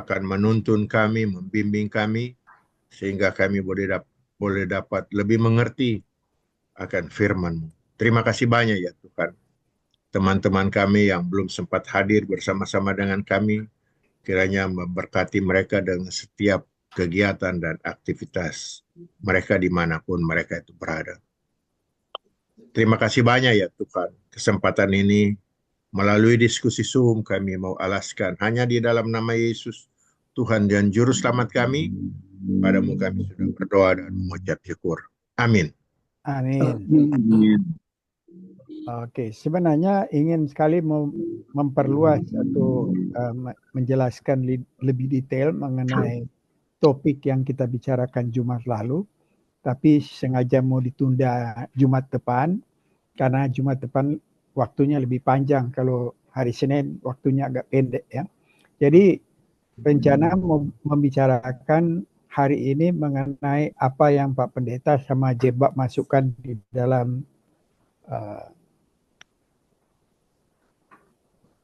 akan menuntun kami, membimbing kami, sehingga kami boleh dapat lebih mengerti akan firman-Mu. Terima kasih banyak ya Tuhan. Teman-teman kami yang belum sempat hadir bersama-sama dengan kami, kiranya memberkati mereka dengan setiap kegiatan dan aktivitas mereka dimanapun mereka itu berada. Terima kasih banyak ya Tuhan. Kesempatan ini melalui diskusi Zoom kami mau alaskan hanya di dalam nama Yesus, Tuhan dan Juru Selamat kami. Padamu kami sudah berdoa dan mengucap syukur. Amin. Amin. Oke, sebenarnya ingin sekali memperluas atau menjelaskan lebih detail mengenai topik yang kita bicarakan Jumat lalu, tapi sengaja mau ditunda Jumat depan, karena Jumat depan waktunya lebih panjang, kalau hari Senin waktunya agak pendek ya. Jadi rencana mau membicarakan hari ini mengenai apa yang Pak Pendeta sama Jebak masukkan di dalam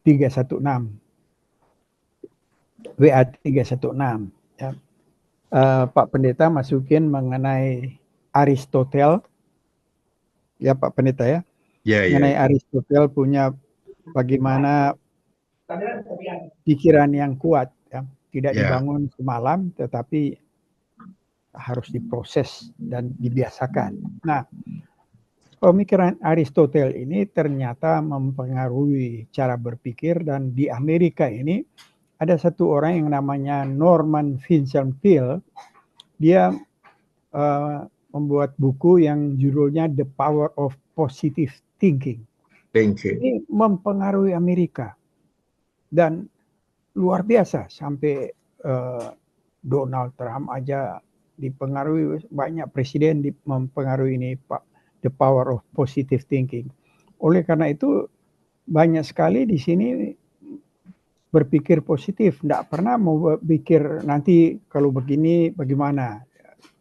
316 WA 316 ya. Pak Pendeta masukin mengenai Aristoteles ya Pak Pendeta ya. Mengenai Aristoteles punya bagaimana pikiran yang kuat ya. Tidak dibangun semalam tetapi harus diproses dan dibiasakan. Nah, pemikiran Aristoteles ini ternyata mempengaruhi cara berpikir, dan di Amerika ini ada satu orang yang namanya Norman Vincent Peale. Dia membuat buku yang judulnya The Power of Positive Thinking. Ini mempengaruhi Amerika dan luar biasa, sampai Donald Trump aja dipengaruhi, banyak presiden mempengaruhi ini Pak, The Power of Positive Thinking. Oleh karena itu banyak sekali di sini berpikir positif, tidak pernah mau berpikir nanti kalau begini bagaimana.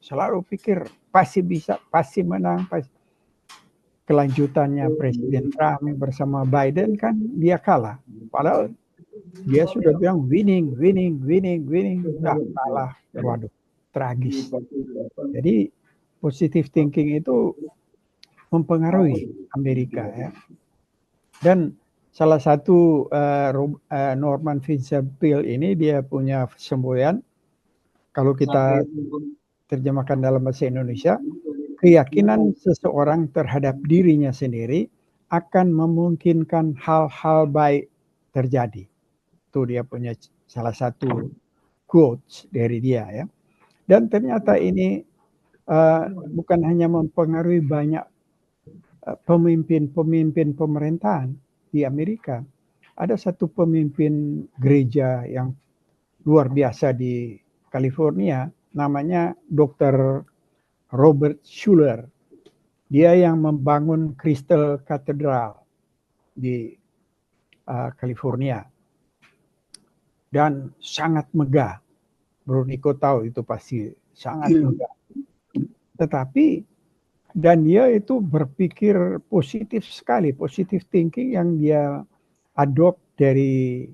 Selalu pikir pasti bisa, pasti menang, pasti. Kelanjutannya Presiden Trump bersama Biden kan dia kalah. Padahal dia sudah bilang winning, nah, kalah. Waduh, tragis. Jadi positive thinking itu mempengaruhi Amerika ya. Dan salah satu Norman Vincent Peale ini dia punya semboyan, kalau kita terjemahkan dalam bahasa Indonesia, keyakinan seseorang terhadap dirinya sendiri akan memungkinkan hal-hal baik terjadi. Itu dia punya salah satu quotes dari dia ya. Dan ternyata ini bukan hanya mempengaruhi banyak pemimpin pemerintahan di Amerika. Ada satu pemimpin gereja yang luar biasa di California, namanya Dr. Robert Schuller. Dia yang membangun Crystal Cathedral di California. Dan sangat megah. Bro Niko tahu itu pasti sangat megah. Tetapi dan dia itu berpikir positif sekali, positive thinking yang dia adopt dari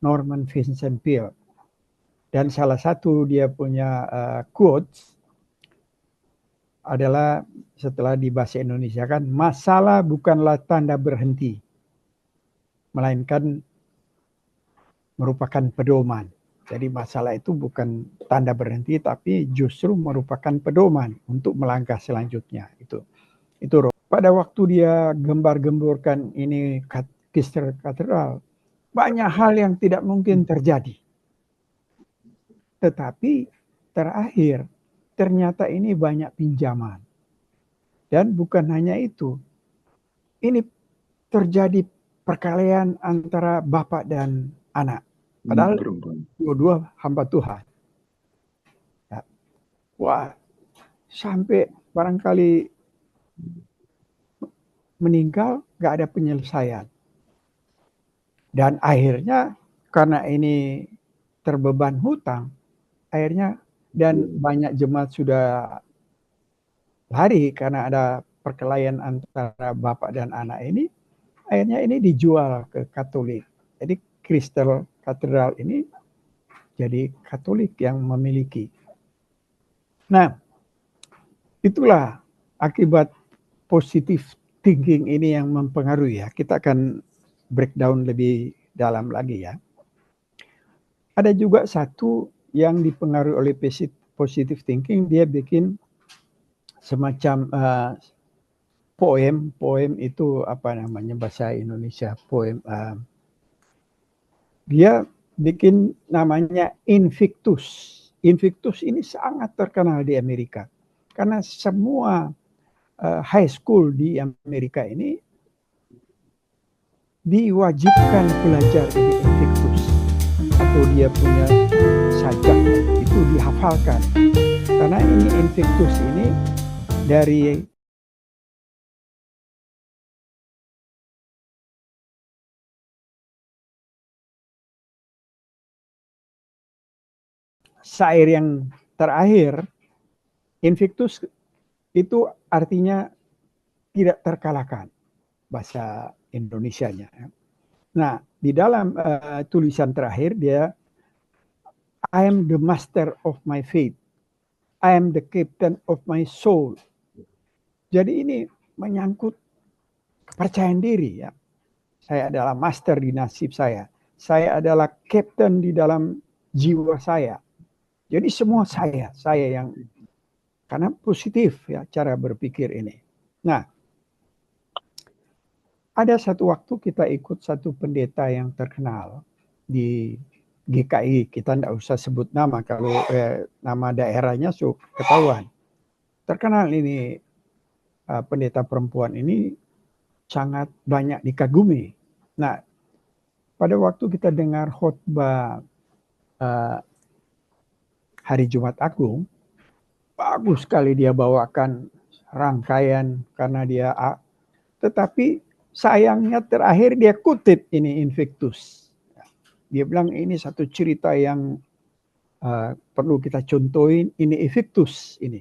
Norman Vincent Peale. Dan salah satu dia punya quotes adalah, setelah di bahasa Indonesia kan, masalah bukanlah tanda berhenti, melainkan merupakan pedoman. Jadi masalah itu bukan tanda berhenti, tapi justru merupakan pedoman untuk melangkah selanjutnya. Itu pada waktu dia gembar-gemborkan ini Crystal Cathedral, banyak hal yang tidak mungkin terjadi. Tetapi terakhir ternyata ini banyak pinjaman. Dan bukan hanya itu, ini terjadi perkelahian antara bapak dan anak. Padahal dua-dua hamba Tuhan. Ya. Wah, sampai barangkali meninggal, gak ada penyelesaian. Dan akhirnya karena ini terbeban hutang, akhirnya dan banyak jemaat sudah lari karena ada perkelahian antara bapak dan anak ini, akhirnya ini dijual ke Katolik. Jadi Crystal Cathedral ini jadi Katolik yang memiliki. Nah, itulah akibat positif thinking ini yang mempengaruhi ya. Kita akan breakdown lebih dalam lagi ya. Ada juga satu yang dipengaruhi oleh positive thinking, dia bikin semacam poem itu apa namanya bahasa Indonesia poem. Dia bikin namanya Invictus. Invictus ini sangat terkenal di Amerika karena semua high school di Amerika ini diwajibkan belajar ini Invictus atau dia punya sajak itu dihafalkan karena ini Invictus ini dari syair yang terakhir. Invictus itu artinya tidak terkalahkan bahasa Indonesianya. Nah, di dalam tulisan terakhir dia, I am the master of my fate. I am the captain of my soul. Jadi ini menyangkut kepercayaan diri ya. Saya adalah master di nasib saya. Saya adalah captain di dalam jiwa saya. Jadi semua saya yang karena positif ya cara berpikir ini. Nah, ada satu waktu kita ikut satu pendeta yang terkenal di GKI, kita tidak usah sebut nama, kalau nama daerahnya ketahuan. Terkenal ini pendeta perempuan ini sangat banyak dikagumi. Nah, pada waktu kita dengar khotbah hari Jumat Agung, bagus sekali dia bawakan rangkaian karena dia, tetapi sayangnya terakhir dia kutip ini Invictus. Dia bilang ini satu cerita yang perlu kita contohin, ini Invictus ini.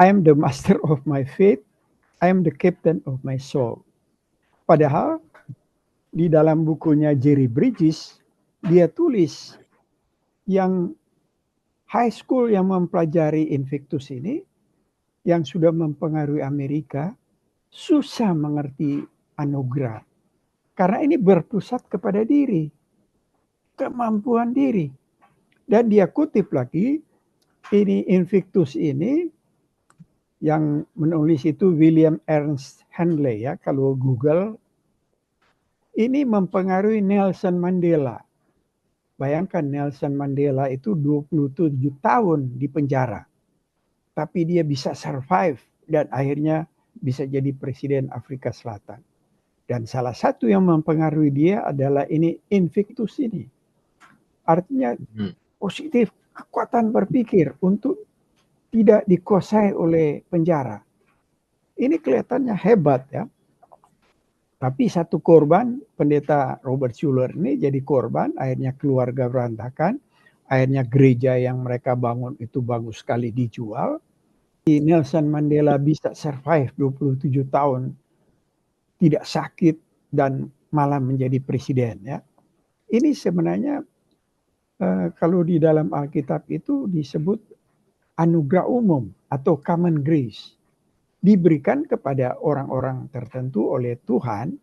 I am the master of my fate, I am the captain of my soul. Padahal di dalam bukunya Jerry Bridges, dia tulis yang high school yang mempelajari Invictus ini, yang sudah mempengaruhi Amerika, susah mengerti anugerah. Karena ini berpusat kepada diri, kemampuan diri. Dan dia kutip lagi, ini Invictus ini, yang menulis itu William Ernst Henley ya, kalau Google, ini mempengaruhi Nelson Mandela. Bayangkan Nelson Mandela itu 27 tahun di penjara. Tapi dia bisa survive dan akhirnya bisa jadi presiden Afrika Selatan. Dan salah satu yang mempengaruhi dia adalah ini Invictus ini. Artinya positif, kekuatan berpikir untuk tidak dikuasai oleh penjara. Ini kelihatannya hebat ya. Tapi satu korban, pendeta Robert Schuller ini jadi korban, akhirnya keluarga berantakan, akhirnya gereja yang mereka bangun itu bagus sekali dijual. Nelson Mandela bisa survive 27 tahun, tidak sakit dan malah menjadi presiden ya. Ini sebenarnya kalau di dalam Alkitab itu disebut anugerah umum atau common grace. Diberikan kepada orang-orang tertentu oleh Tuhan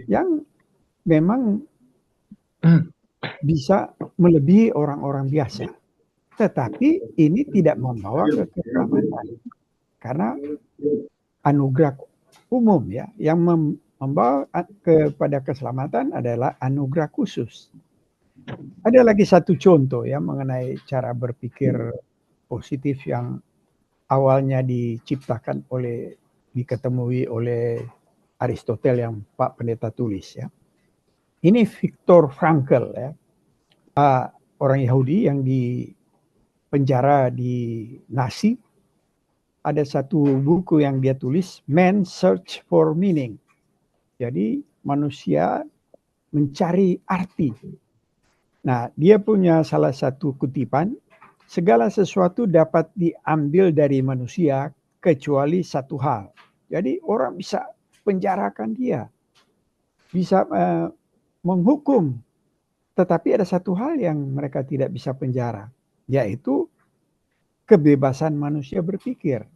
yang memang bisa melebihi orang-orang biasa. Tetapi ini tidak membawa ke keselamatan. Karena anugerah umum ya, yang membawa kepada keselamatan adalah anugerah khusus. Ada lagi satu contoh ya mengenai cara berpikir positif yang awalnya diciptakan diketemui oleh Aristoteles yang Pak Pendeta tulis ya. Ini Viktor Frankl ya, orang Yahudi yang di penjara di Nazi. Ada satu buku yang dia tulis, Man Search for Meaning. Jadi manusia mencari arti. Nah, dia punya salah satu kutipan, segala sesuatu dapat diambil dari manusia kecuali satu hal. Jadi orang bisa penjarakan dia, bisa menghukum, Tetapi ada satu hal yang mereka tidak bisa penjara, yaitu kebebasan manusia berpikir.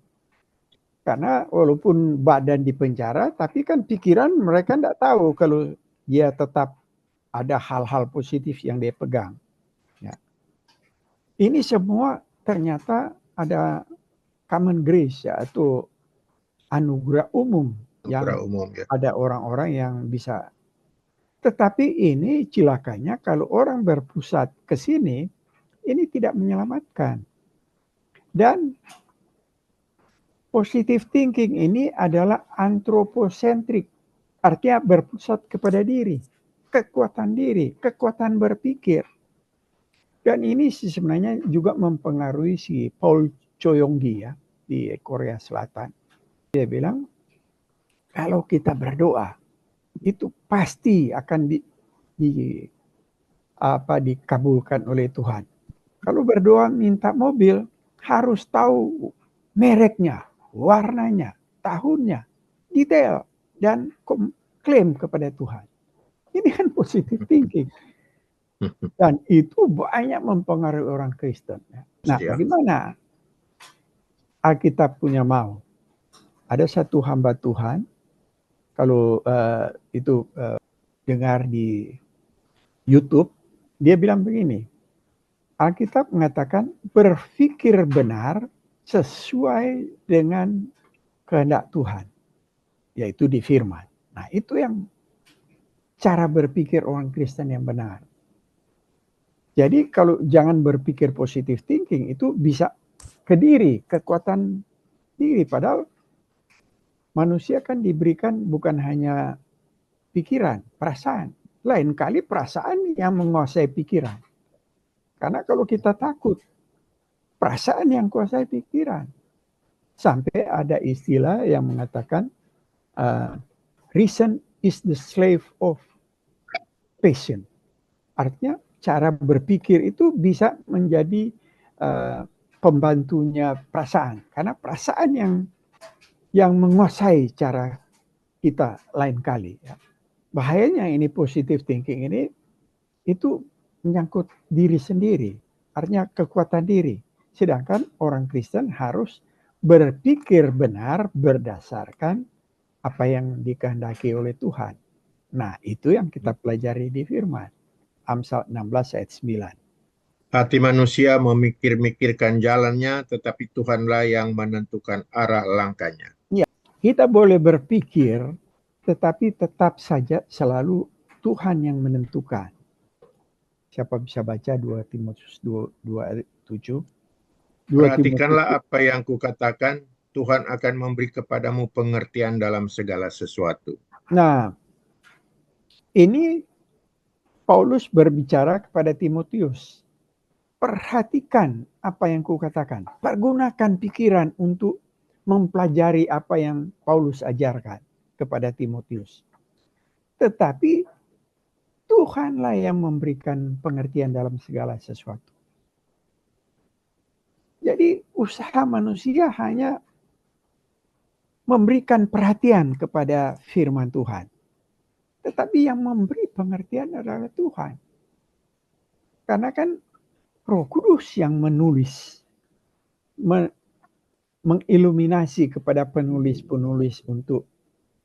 Karena walaupun badan dipenjara, tapi kan pikiran mereka tidak tahu kalau dia tetap ada hal-hal positif yang dia pegang. Ya. Ini semua ternyata ada common grace, yaitu anugerah umum yang ya. ada orang-orang yang bisa. Tetapi ini cilakanya kalau orang berpusat ke sini, ini tidak menyelamatkan. Dan positive thinking ini adalah anthropocentric, artinya berpusat kepada diri, kekuatan berpikir. Dan ini sebenarnya juga mempengaruhi si Paul Choyonggi ya di Korea Selatan. Dia bilang kalau kita berdoa itu pasti akan dikabulkan oleh Tuhan. Kalau berdoa minta mobil harus tahu mereknya, warnanya, tahunnya, detail, dan klaim kepada Tuhan. Ini kan positive thinking. Dan itu banyak mempengaruhi orang Kristen. Nah, bagaimana Alkitab punya mau? Ada satu hamba Tuhan, kalau dengar di YouTube, dia bilang begini, Alkitab mengatakan berpikir benar sesuai dengan kehendak Tuhan, yaitu di firman. Nah, itu yang cara berpikir orang Kristen yang benar. Jadi kalau jangan berpikir positive thinking, itu bisa ke diri, kekuatan diri. Padahal manusia kan diberikan bukan hanya pikiran, perasaan. Lain kali perasaan yang menguasai pikiran. Karena kalau kita takut, perasaan yang kuasai pikiran. Sampai ada istilah yang mengatakan, reason is the slave of passion. Artinya cara berpikir itu bisa menjadi pembantunya perasaan. Karena perasaan yang menguasai cara kita lain kali. Ya. Bahayanya ini positive thinking ini, itu menyangkut diri sendiri. Artinya kekuatan diri. Sedangkan orang Kristen harus berpikir benar berdasarkan apa yang dikehendaki oleh Tuhan. Nah, itu yang kita pelajari di firman. Amsal 16 ayat 9. Hati manusia memikir-mikirkan jalannya, tetapi Tuhanlah yang menentukan arah langkahnya. Ya, kita boleh berpikir, tetapi tetap saja selalu Tuhan yang menentukan. Siapa bisa baca 2 Timotius 2 ayat 7? Perhatikanlah apa yang kukatakan, Tuhan akan memberi kepadamu pengertian dalam segala sesuatu. Nah, ini Paulus berbicara kepada Timotius. Perhatikan apa yang kukatakan. Pergunakan pikiran untuk mempelajari apa yang Paulus ajarkan kepada Timotius. Tetapi Tuhanlah yang memberikan pengertian dalam segala sesuatu. Jadi usaha manusia hanya memberikan perhatian kepada firman Tuhan. Tetapi yang memberi pengertian adalah Tuhan. Karena kan Roh Kudus yang menulis, mengiluminasi kepada penulis-penulis untuk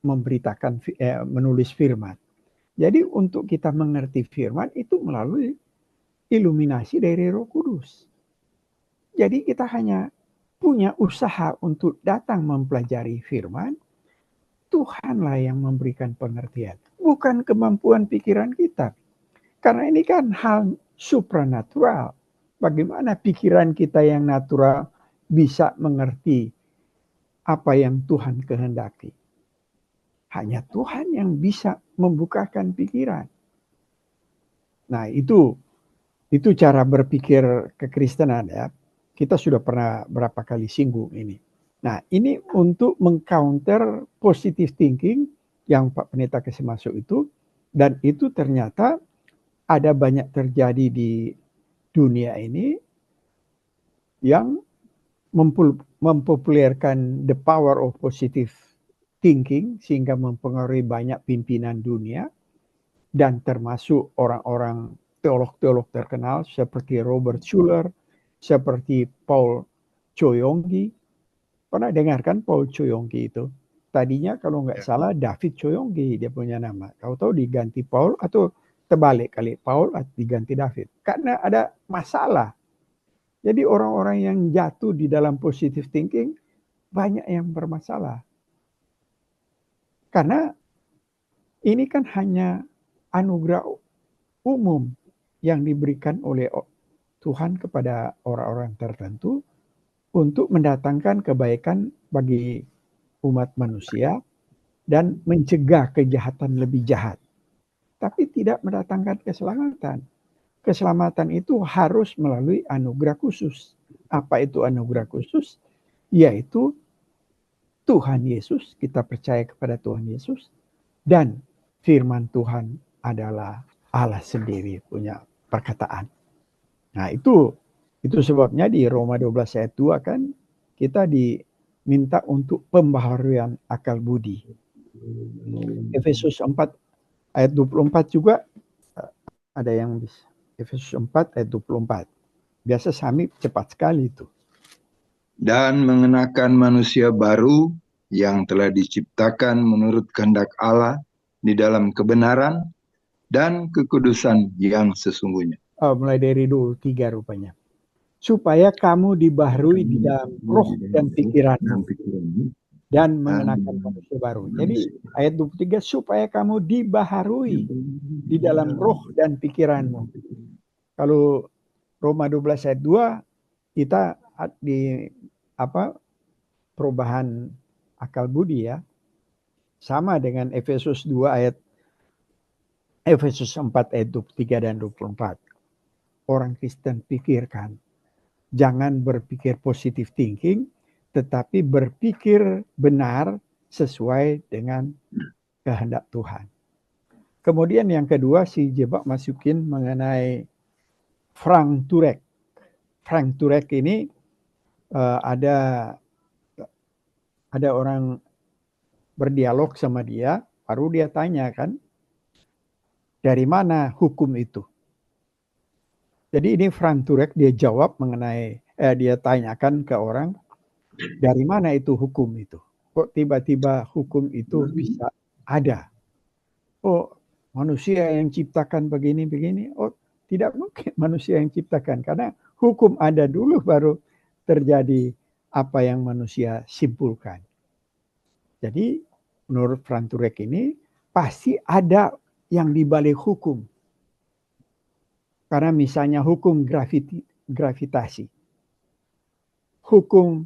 memberitakan, menulis firman. Jadi untuk kita mengerti firman itu melalui iluminasi dari Roh Kudus. Jadi kita hanya punya usaha untuk datang mempelajari firman, Tuhanlah yang memberikan pengertian. Bukan kemampuan pikiran kita. Karena ini kan hal supranatural. Bagaimana pikiran kita yang natural bisa mengerti apa yang Tuhan kehendaki. Hanya Tuhan yang bisa membukakan pikiran. Nah, itu cara berpikir kekristenan ya. Kita sudah pernah berapa kali singgung ini. Nah, ini untuk mengcounter positive thinking yang Pak Pendeta kasih masuk itu. Dan itu ternyata ada banyak terjadi di dunia ini yang mempopulerkan the power of positive thinking sehingga mempengaruhi banyak pimpinan dunia dan termasuk orang-orang teolog-teolog terkenal seperti Robert Schuller, seperti Paul Choyonggi. Pernah dengarkan Paul Choyonggi itu? Tadinya kalau nggak salah David Choyonggi dia punya nama. Tahu-tahu diganti Paul atau terbalik kali, Paul diganti David. Karena ada masalah. Jadi orang-orang yang jatuh di dalam positive thinking banyak yang bermasalah. Karena ini kan hanya anugerah umum yang diberikan oleh Tuhan kepada orang-orang tertentu untuk mendatangkan kebaikan bagi umat manusia dan mencegah kejahatan lebih jahat. Tapi tidak mendatangkan keselamatan. Keselamatan itu harus melalui anugerah khusus. Apa itu anugerah khusus? Yaitu Tuhan Yesus, kita percaya kepada Tuhan Yesus, dan firman Tuhan adalah Allah sendiri punya perkataan. Nah itu sebabnya di Roma 12 ayat 2 kan kita diminta untuk pembaharuan akal budi. Efesus 4 ayat 24 juga ada yang bisa. Efesus 4 ayat 24. Biasa Sami cepat sekali itu. Dan mengenakan manusia baru yang telah diciptakan menurut kehendak Allah di dalam kebenaran dan kekudusan yang sesungguhnya. Mulai dari 23 rupanya. Supaya kamu dibaharui di dalam roh dan pikiranmu dan mengenakan manusia baru. Jadi ayat 23 supaya kamu dibaharui di dalam roh dan pikiranmu. Kalau Roma 12 ayat 2 kita di perubahan akal budi ya. Sama dengan Efesus 4 ayat 23 dan 24. Orang Kristen pikirkan, jangan berpikir positive thinking, tetapi berpikir benar sesuai dengan kehendak Tuhan. Kemudian yang kedua si Jebak masukin mengenai Frank Turek. Frank Turek ini ada orang berdialog sama dia, baru dia tanya kan, dari mana hukum itu? Jadi ini Frank Turek dia jawab mengenai, dia tanyakan ke orang, dari mana itu hukum itu? Kok tiba-tiba hukum itu bisa ada? Oh, manusia yang ciptakan begini-begini? Oh, tidak mungkin manusia yang ciptakan. Karena hukum ada dulu baru terjadi apa yang manusia simpulkan. Jadi menurut Frank Turek ini pasti ada yang dibalik hukum. Karena misalnya hukum gravitasi. Hukum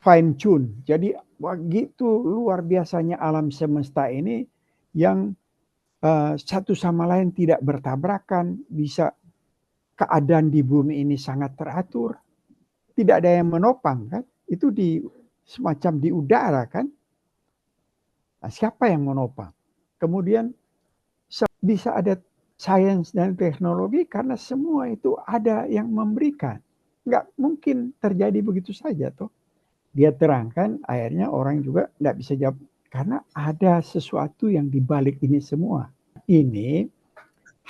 fine tune. Jadi begitu luar biasanya alam semesta ini yang satu sama lain tidak bertabrakan. Bisa keadaan di bumi ini sangat teratur. Tidak ada yang menopang kan. Itu semacam di udara kan. Nah, siapa yang menopang? Kemudian bisa ada sains dan teknologi karena semua itu ada yang memberikan. Nggak mungkin terjadi begitu saja toh. Dia terangkan akhirnya orang juga nggak bisa jawab karena ada sesuatu yang dibalik ini semua. Ini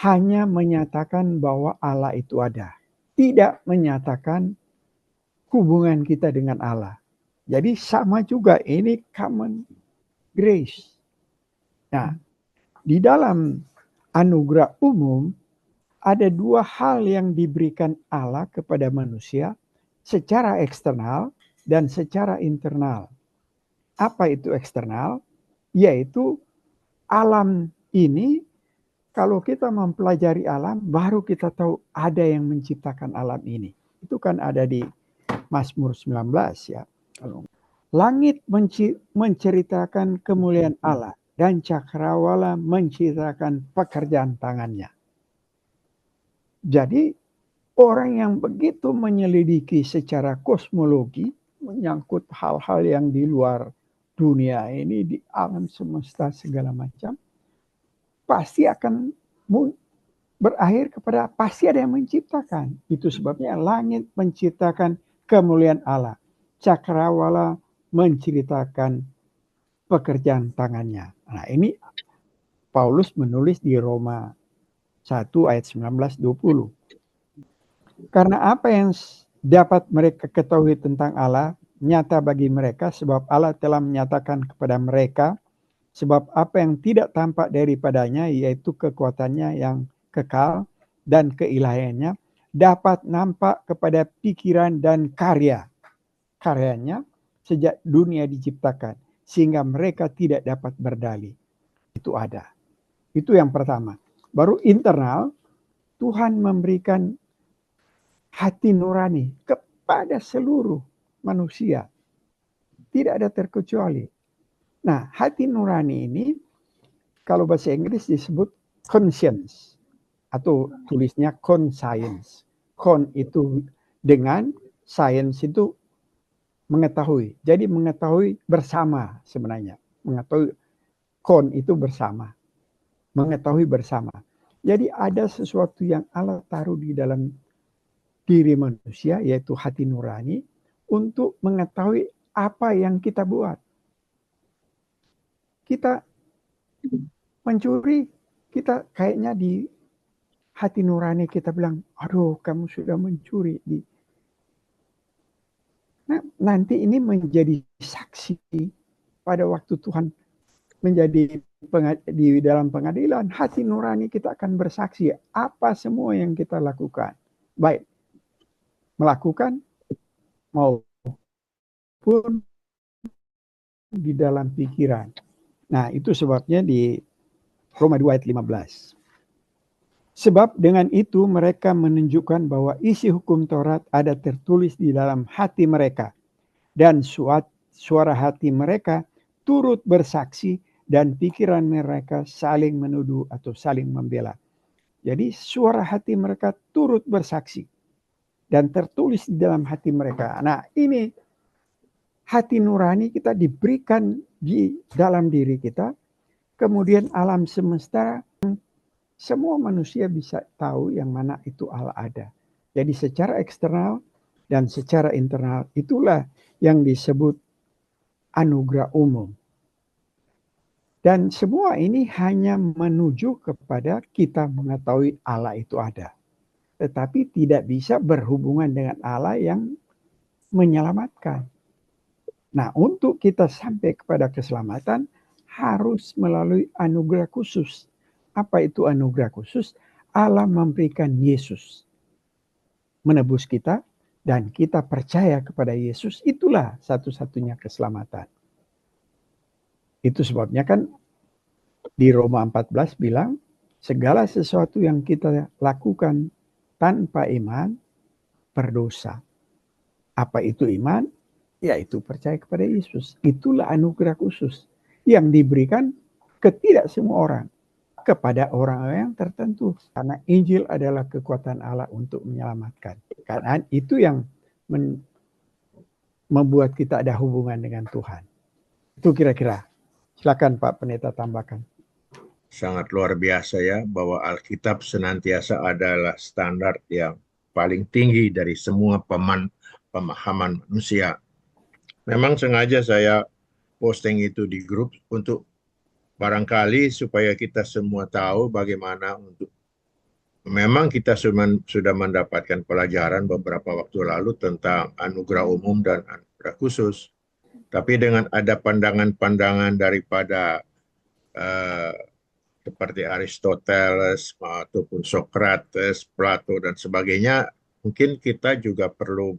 hanya menyatakan bahwa Allah itu ada. Tidak menyatakan hubungan kita dengan Allah. Jadi sama juga ini common grace. Nah, di dalam anugerah umum ada dua hal yang diberikan Allah kepada manusia secara eksternal dan secara internal. Apa itu eksternal? Yaitu alam ini, kalau kita mempelajari alam, baru kita tahu ada yang menciptakan alam ini. Itu kan ada di Mazmur 19 ya. Langit menceritakan kemuliaan Allah dan cakrawala menceritakan pekerjaan tangannya. Jadi orang yang begitu menyelidiki secara kosmologi menyangkut hal-hal yang di luar dunia ini, di alam semesta segala macam, pasti akan berakhir kepada pasti ada yang menciptakan. Itu sebabnya langit menciptakan kemuliaan Allah. Cakrawala menceritakan pekerjaan tangannya. Nah ini Paulus menulis di Roma 1 ayat 19-20. Karena apa yang dapat mereka ketahui tentang Allah nyata bagi mereka, sebab Allah telah menyatakan kepada mereka. Sebab apa yang tidak tampak daripadanya, yaitu kekuatannya yang kekal dan keilahiannya, dapat nampak kepada pikiran dan karyanya sejak dunia diciptakan, sehingga mereka tidak dapat berdalih. Itu ada. Itu yang pertama. Baru internal, Tuhan memberikan hati nurani kepada seluruh manusia. Tidak ada terkecuali. Nah, hati nurani ini, kalau bahasa Inggris disebut conscience, atau tulisnya conscience. Con itu dengan, science itu mengetahui. Jadi mengetahui bersama sebenarnya. Mengetahui, con itu bersama. Mengetahui bersama. Jadi ada sesuatu yang Allah taruh di dalam diri manusia, yaitu hati nurani, untuk mengetahui apa yang kita buat. Kita mencuri, kita kayaknya di hati nurani kita bilang, aduh kamu sudah mencuri. Nah, nanti ini menjadi saksi pada waktu Tuhan menjadi di dalam pengadilan. Hati nurani kita akan bersaksi apa semua yang kita lakukan. Baik melakukan maupun di dalam pikiran. Nah, itu sebabnya di Roma 2 ayat 15. Sebab dengan itu mereka menunjukkan bahwa isi hukum Taurat ada tertulis di dalam hati mereka. Dan suara hati mereka turut bersaksi dan pikiran mereka saling menuduh atau saling membela. Jadi suara hati mereka turut bersaksi dan tertulis di dalam hati mereka. Nah, ini hati nurani kita diberikan di dalam diri kita. Kemudian alam semesta, semua manusia bisa tahu yang mana itu Allah ada. Jadi secara eksternal dan secara internal, itulah yang disebut anugerah umum. Dan semua ini hanya menuju kepada kita mengetahui Allah itu ada. Tetapi tidak bisa berhubungan dengan Allah yang menyelamatkan. Nah, untuk kita sampai kepada keselamatan harus melalui anugerah khusus. Apa itu anugerah khusus? Allah memberikan Yesus menebus kita dan kita percaya kepada Yesus, itulah satu-satunya keselamatan. Itu sebabnya kan di Roma 14 bilang, segala sesuatu yang kita lakukan tanpa iman berdosa. Apa itu iman? Yaitu percaya kepada Yesus. Itulah anugerah khusus yang diberikan ke tidak semua orang, kepada orang-orang yang tertentu. Karena Injil adalah kekuatan Allah untuk menyelamatkan. Karena itu yang membuat kita ada hubungan dengan Tuhan. Itu kira-kira. Silakan Pak Pendeta tambahkan. Sangat luar biasa ya, bahwa Alkitab senantiasa adalah standar yang paling tinggi dari semua pemahaman manusia. Memang sengaja saya posting itu di grup untuk barangkali supaya kita semua tahu bagaimana untuk, memang kita sudah mendapatkan pelajaran beberapa waktu lalu tentang anugerah umum dan anugerah khusus. Tapi dengan ada pandangan-pandangan daripada seperti Aristoteles ataupun Socrates, Plato dan sebagainya, mungkin kita juga perlu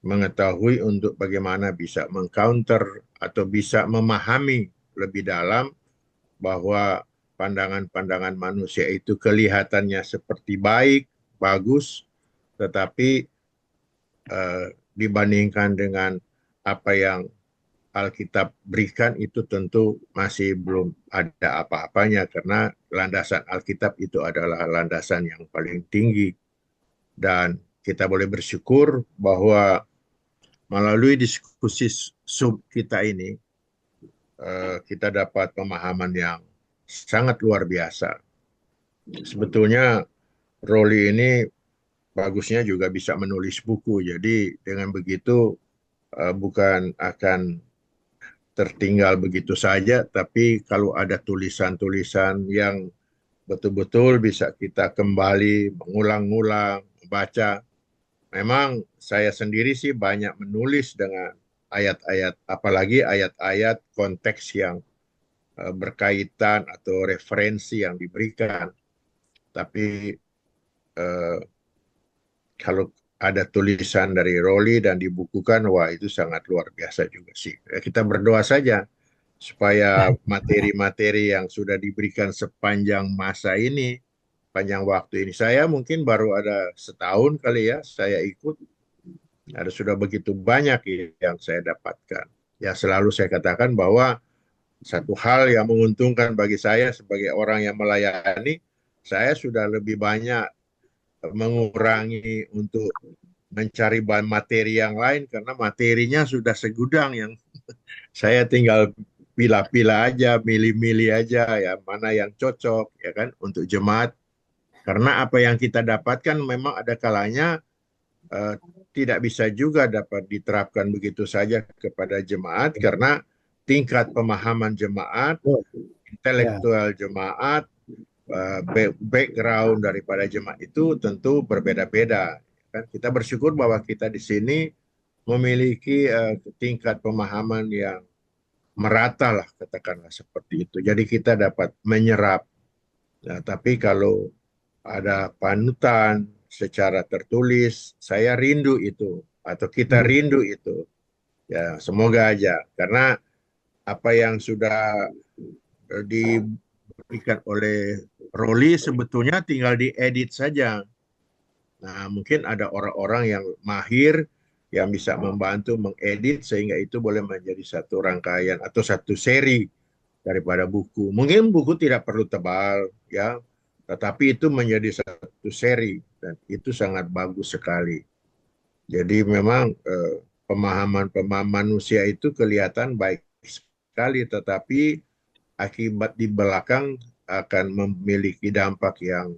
mengetahui untuk bagaimana bisa mengcounter atau bisa memahami lebih dalam bahwa pandangan-pandangan manusia itu kelihatannya seperti baik, bagus, tetapi dibandingkan dengan apa yang Alkitab berikan itu tentu masih belum ada apa-apanya, karena landasan Alkitab itu adalah landasan yang paling tinggi. Dan kita boleh bersyukur bahwa melalui diskusi sub kita ini, kita dapat pemahaman yang sangat luar biasa. Sebetulnya Roli ini bagusnya juga bisa menulis buku, jadi dengan begitu bukan akan tertinggal begitu saja, tapi kalau ada tulisan-tulisan yang betul-betul bisa kita kembali mengulang-ulang, membaca. Memang saya sendiri sih banyak menulis dengan ayat-ayat, apalagi ayat-ayat konteks yang berkaitan atau referensi yang diberikan. Tapi eh, kalau ada tulisan dari Rowley dan dibukukan, wah itu sangat luar biasa juga sih. Kita berdoa saja supaya materi-materi yang sudah diberikan sepanjang masa ini, panjang waktu ini. Saya mungkin baru ada setahun kali ya saya ikut, ada sudah begitu banyak yang saya dapatkan. Ya selalu saya katakan bahwa satu hal yang menguntungkan bagi saya sebagai orang yang melayani, saya sudah lebih banyak mengurangi untuk mencari bahan materi yang lain karena materinya sudah segudang yang saya tinggal pilah-pilah aja, milih-milih aja ya mana yang cocok ya kan untuk jemaat. Karena apa yang kita dapatkan memang ada kalanya eh, tidak bisa juga dapat diterapkan begitu saja kepada jemaat karena tingkat pemahaman jemaat, Ya, intelektual jemaat, background daripada jemaat itu tentu berbeda-beda. Kan kita bersyukur bahwa kita di sini memiliki tingkat pemahaman yang merata lah katakanlah seperti itu. Jadi kita dapat menyerap. Nah, tapi kalau ada panutan secara tertulis, saya rindu itu atau kita rindu itu. Ya, semoga aja karena apa yang sudah diberikan oleh Roli sebetulnya tinggal diedit saja. Nah, mungkin ada orang-orang yang mahir yang bisa membantu mengedit sehingga itu boleh menjadi satu rangkaian atau satu seri daripada buku. Mungkin buku tidak perlu tebal, ya, tetapi itu menjadi satu seri dan itu sangat bagus sekali. Jadi memang pemahaman-pemahaman manusia itu kelihatan baik sekali, tetapi akibat di belakang akan memiliki dampak yang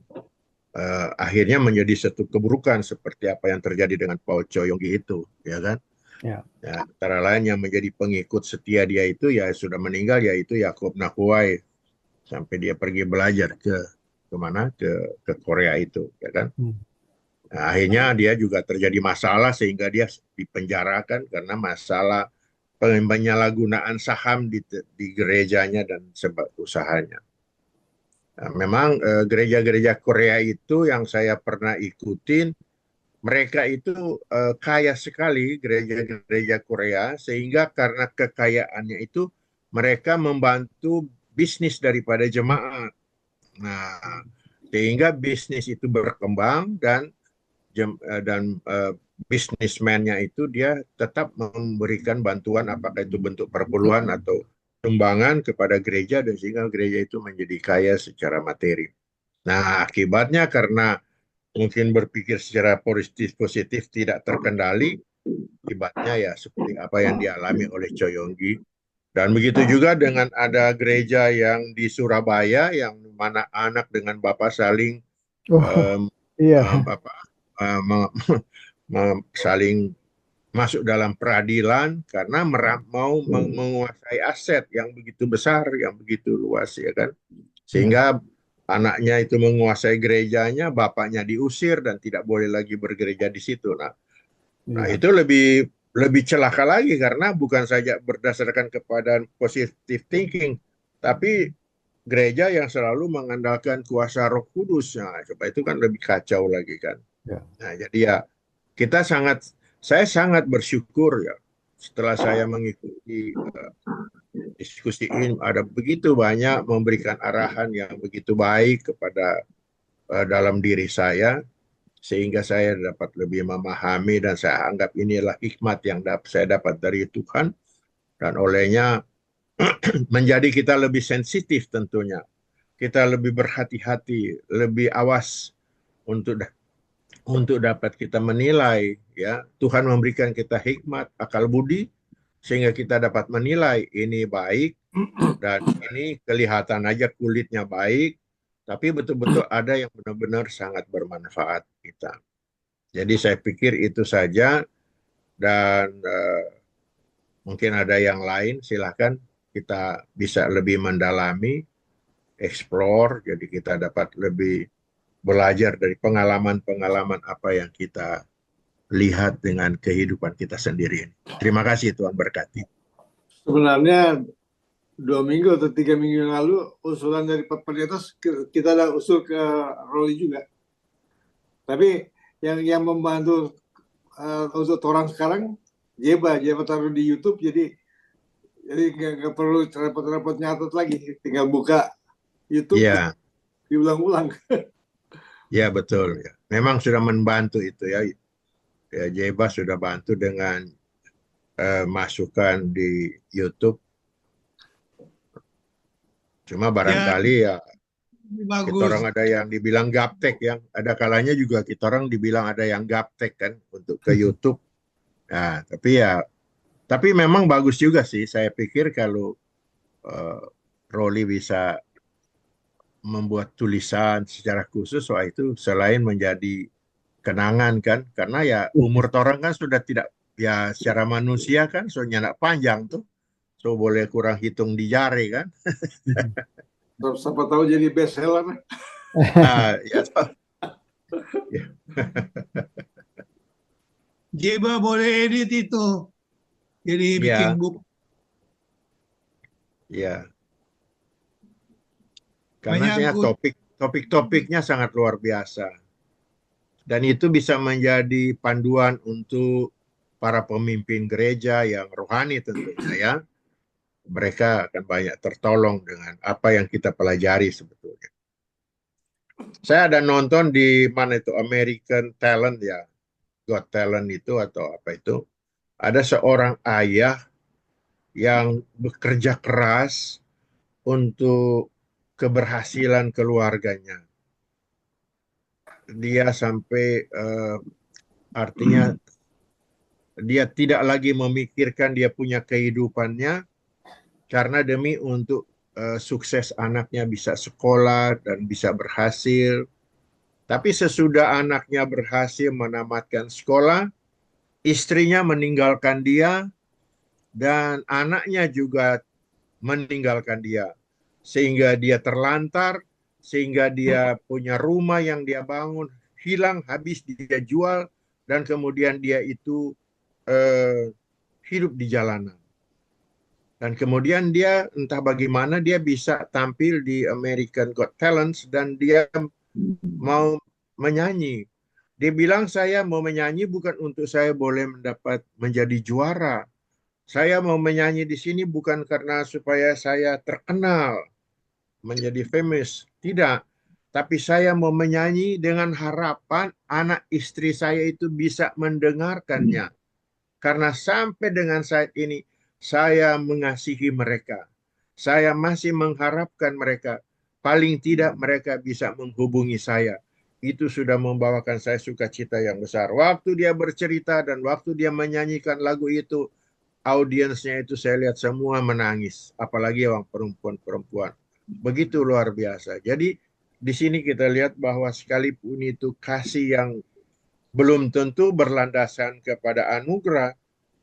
akhirnya menjadi satu keburukan seperti apa yang terjadi dengan Paul Choyonggi itu, ya kan? ya. Ya, antara lain yang menjadi pengikut setia dia itu ya sudah meninggal yaitu Yakob Nahuai sampai dia pergi belajar ke kemana ke Korea itu, ya kan? Nah, akhirnya dia juga terjadi masalah sehingga dia dipenjarakan karena masalah penyalahgunaan saham di gerejanya dan sebab usahanya. Nah, memang gereja-gereja Korea itu yang saya pernah ikutin, mereka itu kaya sekali gereja-gereja Korea, sehingga karena kekayaannya itu mereka membantu bisnis daripada jemaat. Nah, sehingga bisnis itu berkembang dan bisnismennya itu dia tetap memberikan bantuan apakah itu bentuk perpuluhan atau sumbangan kepada gereja dan sehingga gereja itu menjadi kaya secara materi. Nah, akibatnya karena mungkin berpikir secara positif tidak terkendali, akibatnya ya seperti apa yang dialami oleh Choyonggi. Dan begitu juga dengan ada gereja yang di Surabaya yang mana anak dengan bapak saling Oh, um, iya. apa, saling masuk dalam peradilan karena mau menguasai aset yang begitu besar, yang begitu luas, ya kan? Sehingga anaknya itu menguasai gerejanya, bapaknya diusir dan tidak boleh lagi bergereja di situ. Nah Iya. itu lebih celaka lagi karena bukan saja berdasarkan kepada positive thinking, tapi gereja yang selalu mengandalkan kuasa Roh Kudus. Nah, coba itu kan lebih kacau lagi kan. Ya. Nah, jadi ya saya sangat bersyukur ya setelah saya mengikuti diskusi ini ada begitu banyak memberikan arahan yang begitu baik kepada dalam diri saya sehingga saya dapat lebih memahami dan saya anggap inilah hikmat yang saya dapat dari Tuhan dan olehnya menjadi kita lebih sensitif tentunya. Kita lebih berhati-hati, lebih awas untuk dapat kita menilai ya. Tuhan memberikan kita hikmat, akal budi sehingga kita dapat menilai ini baik dan ini kelihatan aja kulitnya baik, tapi betul-betul ada yang benar-benar sangat bermanfaat kita. Jadi saya pikir itu saja dan mungkin ada yang lain silahkan kita bisa lebih mendalami explore, jadi kita dapat lebih belajar dari pengalaman-pengalaman apa yang kita lihat dengan kehidupan kita sendiri. Terima kasih, Tuhan berkati. Sebenarnya 2 minggu atau 3 minggu yang lalu usulan dari Pak Pendeta kita ada usul ke Roli juga. Tapi yang membantu untuk orang sekarang Jeba taruh di YouTube, jadi nggak perlu repot-repot nyatet lagi, tinggal buka YouTube, ya, diulang-ulang. Ya betul ya. Memang sudah membantu itu ya. Ya, Jeba sudah bantu dengan masukan di YouTube. Cuma barangkali ya kita orang ada yang dibilang gaptek, yang ada kalanya juga kita orang dibilang ada yang gaptek kan untuk ke YouTube. Nah, tapi memang bagus juga sih. Saya pikir kalau Roli bisa membuat tulisan secara khusus soal itu, selain menjadi kenangan kan, karena ya umur orang kan sudah tidak, ya secara manusia kan soalnya tidak panjang tuh, so boleh kurang hitung di jari kan. Siapa tahu jadi bestseller. Ya, ya. Jeba boleh edit itu, jadi bikin buku. Ya, karena topik-topiknya sangat luar biasa. Dan itu bisa menjadi panduan untuk para pemimpin gereja yang rohani tentunya ya. Mereka akan banyak tertolong dengan apa yang kita pelajari sebetulnya. Saya ada nonton di mana itu American Talent ya, Got Talent itu atau apa itu. Ada seorang ayah yang bekerja keras untuk keberhasilan keluarganya. Dia sampai artinya dia tidak lagi memikirkan dia punya kehidupannya karena demi untuk sukses anaknya bisa sekolah dan bisa berhasil. Tapi sesudah anaknya berhasil menamatkan sekolah, istrinya meninggalkan dia dan anaknya juga meninggalkan dia. Sehingga dia terlantar, sehingga dia punya rumah yang dia bangun hilang, habis dia jual, dan kemudian dia itu hidup di jalanan. Dan kemudian dia entah bagaimana dia bisa tampil di American Got Talent dan dia mau menyanyi. Dia bilang, saya mau menyanyi bukan untuk saya boleh menjadi juara. Saya mau menyanyi di sini bukan karena supaya saya terkenal, menjadi famous. Tidak. Tapi saya mau menyanyi dengan harapan anak istri saya itu bisa mendengarkannya. Karena sampai dengan saat ini, saya mengasihi mereka. Saya masih mengharapkan mereka. Paling tidak mereka bisa menghubungi saya. Itu sudah membawakan saya sukacita yang besar. Waktu dia bercerita dan waktu dia menyanyikan lagu itu, audiensnya itu saya lihat semua menangis. Apalagi orang perempuan-perempuan. Begitu luar biasa. Jadi di sini kita lihat bahwa sekalipun itu kasih yang belum tentu berlandasan kepada anugerah,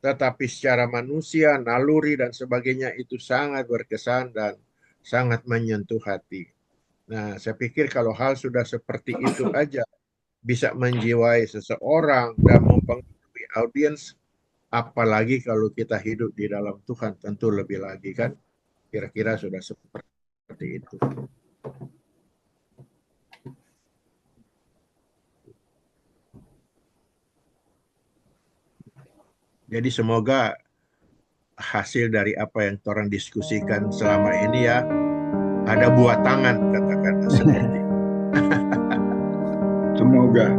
tetapi secara manusia, naluri dan sebagainya itu sangat berkesan dan sangat menyentuh hati. Nah, saya pikir kalau hal sudah seperti itu aja bisa menjiwai seseorang dan mempengaruhi audiens, apalagi kalau kita hidup di dalam Tuhan, tentu lebih lagi kan. Kira-kira sudah seperti itu. Jadi semoga hasil dari apa yang orang diskusikan selama ini ya ada buah tangan, katakan seperti. Semoga.